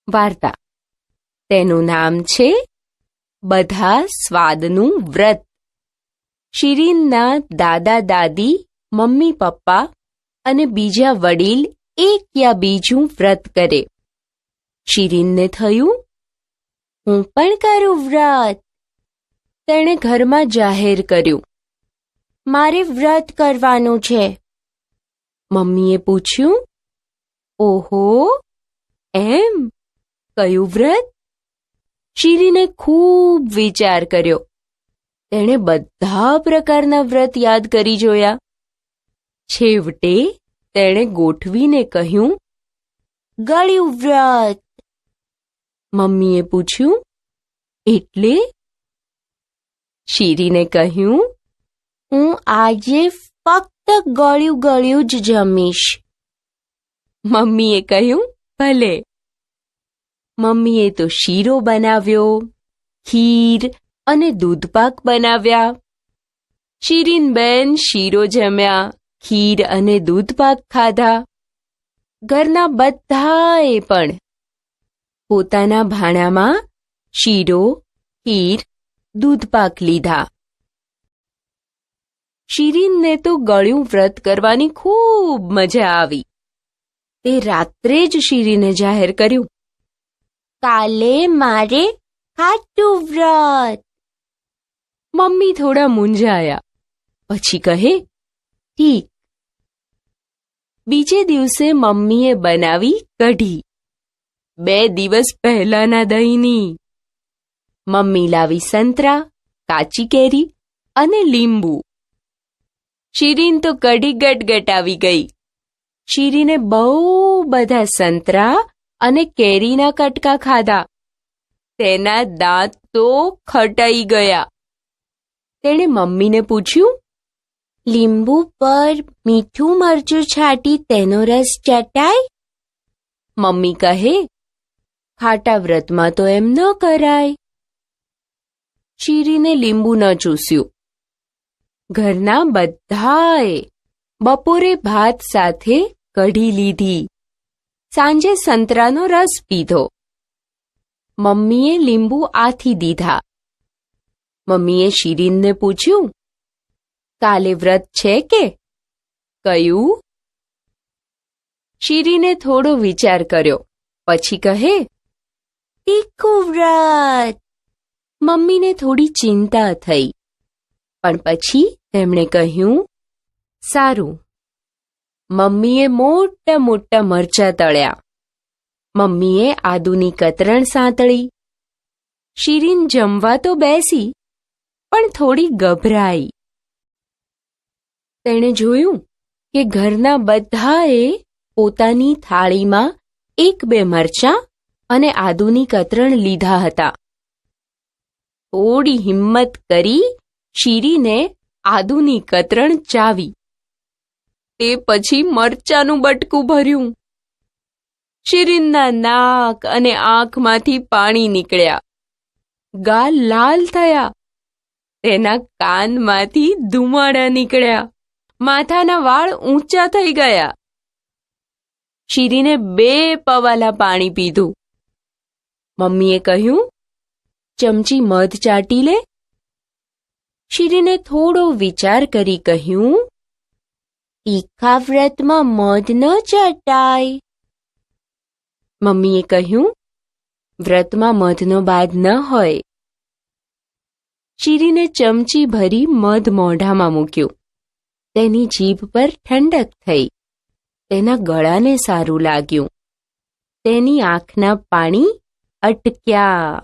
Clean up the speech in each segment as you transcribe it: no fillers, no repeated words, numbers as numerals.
વાર્તા. તેનું નામ છે બધા સ્વાદનું વ્રત. શિરીનના દાદા દાદી, મમ્મી પપ્પા અને બીજા વડીલ એક યા બીજું વ્રત કરે. શિરીનને થયું, હું પણ કરું વ્રત. તેણે ઘરમાં જાહેર કર્યું, મારે વ્રત કરવાનું છે. મમ્મીએ પૂછ્યું, ઓહો, એમ? કયું વ્રત? શિરીને ખૂબ વિચાર કર્યો. તેણે બધા પ્રકારના વ્રત યાદ કરી જોયા. છેવટે તેણે ગોઠવીને કહ્યું, ગળ્યું વ્રત. મમ્મીએ પૂછ્યું, એટલે? શિરીને કહ્યું, હું આજે ફક્ત ગળ્યું જ જમીશ. મમ્મીએ કહ્યું, ભલે. મમ્મીએ તો શીરો બનાવ્યો, ખીર અને દૂધપાક બનાવ્યા. શિરીનબેન શીરો જમ્યા, ખીર અને દૂધપાક ખાધા. ઘરના બધાએ પણ પોતાના ભાણામાં શીરો, ખીર, દૂધપાક લીધા. શિરીનને તો ગળ્યું વ્રત કરવાની ખૂબ મજા આવી. તે રાત્રે જ શિરીને જાહેર કર્યું, કાલે મારે ખાટું વ્રત. મમ્મી થોડા મૂંઝાયા. પછી કહે, ઠીક. બીજે દિવસે મમ્મીએ બનાવી કઢી, 2 દિવસ પહેલાના દહીંની. મમ્મી લાવી સંતરા, કાચી કેરી અને લીંબુ. શિરીન તો કઢી ગટગટાવી ગઈ. શિરીને બહુ બધા સંતરા અને કેરીના કટકા ખાધા. તેના દાંત તો ખટાઈ ગયા. તેણે મમ્મીને પૂછ્યું, લીંબુ પર મીઠું મરચું છાંટી તેનો રસ ચટાય? મમ્મી કહે, ખાટા વ્રતમાં તો એમ ન કરાય. શિરીને લીંબુ ન ચૂસ્યું. ઘરના બધાએ બપોરે ભાત સાથે કઢી લીધી. સાંજે સંતરાનો રસ પીધો. મમ્મીએ લીંબુ આથી દીધા. મમ્મીએ શિરીનને પૂછ્યું, કાલે વ્રત છે કે? કયું? શિરીને થોડો વિચાર કર્યો. પછી કહે, તીખું વ્રત. મમ્મીને થોડી ચિંતા થઈ. પણ પછી તેમણે કહ્યું, સારું. મમ્મીએ મોટા મોટા મરચાં તળ્યા. મમ્મીએ આદુની કતરણ સાંતળી. શિરીન જમવા તો બેસી, પણ થોડી ગભરાઈ. તેણે જોયું કે ઘરના બધાએ પોતાની થાળીમાં 1-2 મરચાં અને આદુની કતરણ લીધા હતા. થોડી હિંમત કરી શિરીને આદુની કતરણ ચાવી. તે પછી મરચાનું બટકું ભર્યું. શિરીનના નાક અને આંખમાંથી પાણી નીકળ્યા. ગાલ લાલ થયા. તેના કાનમાંથી ધુમાડા નીકળ્યા. માથાના વાળ ઊંચા થઈ ગયા. શિરીને 2 પવાલા પાણી પીધું. મમ્મીએ કહ્યું, ચમચી મધ ચાટી લે. શિરીને થોડો વિચાર કરી કહ્યું, તીખા વ્રતમાં મધ ન ચટાય. મમ્મીએ કહ્યું, વ્રતમાં મધનો બાદ ન હોય. શિરીને ચમચી ભરી મધ મોઢામાં મૂક્યું. તેની જીભ પર ઠંડક થઈ. તેના ગળાને સારું લાગ્યું. તેની આંખના પાણી અટક્યા.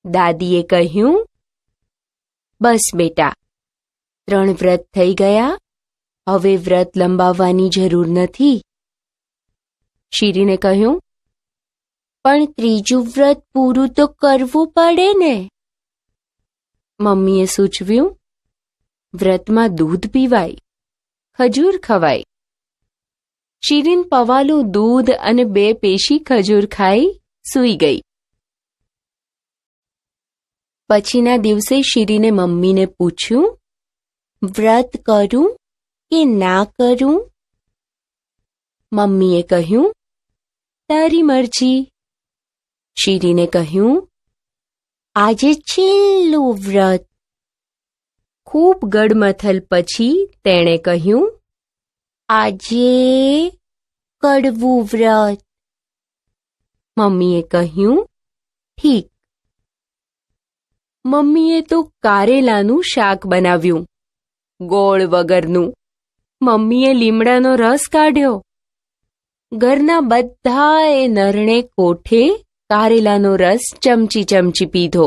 દાદીએ કહ્યું, બસ બેટા, 3 વ્રત થઈ ગયા. હવે વ્રત લંબાવવાની જરૂર નથી. શિરીને કહ્યું, પણ 3જું વ્રત પૂરું તો કરવું પડે ને. મમ્મીએ સૂચવ્યું, વ્રતમાં દૂધ પીવાય, ખજૂર ખવાય. શિરીન પવાલું દૂધ અને 2 પેશી ખજૂર ખાઈ સૂઈ ગઈ. પછીના દિવસે શિરીને મમ્મીને પૂછ્યું, વ્રત કરું કે ના કરું? મમ્મીએ કહ્યું, તારી મરજી. શીરીને કહ્યું, આજે છેલ્લું વ્રત. ખૂબ ગડમથલ પછી તેણે કહ્યું, આજે કડવું વ્રત. મમ્મીએ કહ્યું, ઠીક. મમ્મીએ તો કારેલાનું શાક બનાવ્યું, ગોળ વગરનું. મમ્મીએ લીમડાનો રસ કાઢ્યો. ઘરના બધાએ નરણે કોઠે કારેલાનો રસ ચમચી ચમચી પીધો.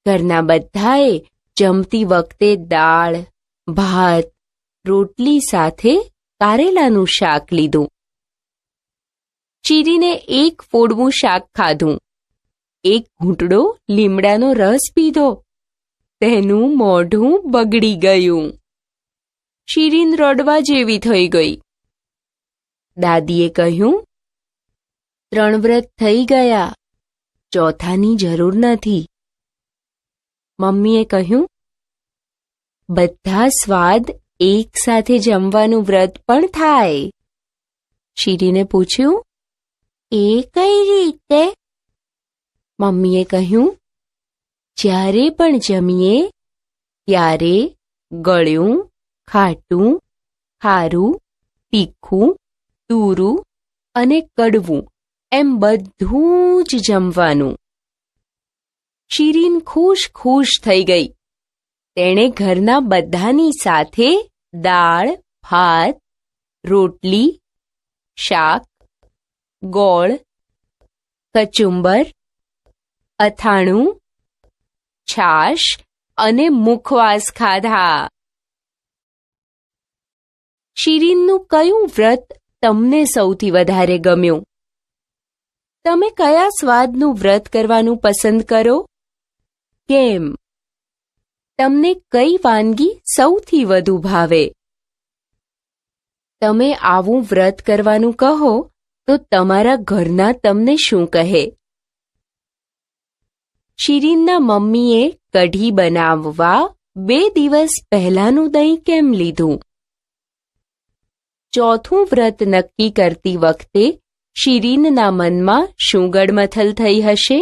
ઘરના બધાએ જમતી વખતે દાળ, ભાત, રોટલી સાથે કારેલાનું શાક લીધું. શીરીને એક ફોડવું શાક ખાધું, એક ઘૂંટડો લીમડાનો રસ પીધો. તેનું મોઢું બગડી ગયું. શીરીન રડવા જેવી થઈ ગઈ. દાદીએ કહ્યું, 3 વ્રત થઈ ગયા, ચોથાની જરૂર નથી. મમ્મીએ કહ્યું, બધા સ્વાદ એક સાથે જમવાનું વ્રત પણ થાય. શીરીને પૂછ્યું, એ કઈ રીતે? મમ્મીએ કહ્યું, જ્યારે પણ જમીએ ત્યારે ગળ્યું, ખાટું, ખારું, તીખું, તુરું અને કડવું એમ બધું જ જમવાનું. શીરીન ખુશ ખુશ થઈ ગઈ. તેણે ઘરના બધાની સાથે દાળ, ભાત, રોટલી, શાક, ગોળ, કચુંબર, અથાણું, છાશ અને મુખવાસ ખાધા. શીરીનનું કયું વ્રત તમને સૌથી વધારે ગમ્યું? તમે કયા સ્વાદનું વ્રત કરવાનું પસંદ કરો? કેમ? તમને કઈ વાનગી સૌથી વધુ ભાવે? તમે આવું વ્રત કરવાનું કહો તો તમારા ઘરના તમને શું કહે? શીરીનના મમ્મીએ કઢી બનાવવા 2 દિવસ પહેલાનું દહીં કેમ લીધું? ચોથું વ્રત નક્કી કરતી વખતે શીરીનના મનમાં શું ગડમથલ થઈ હશે?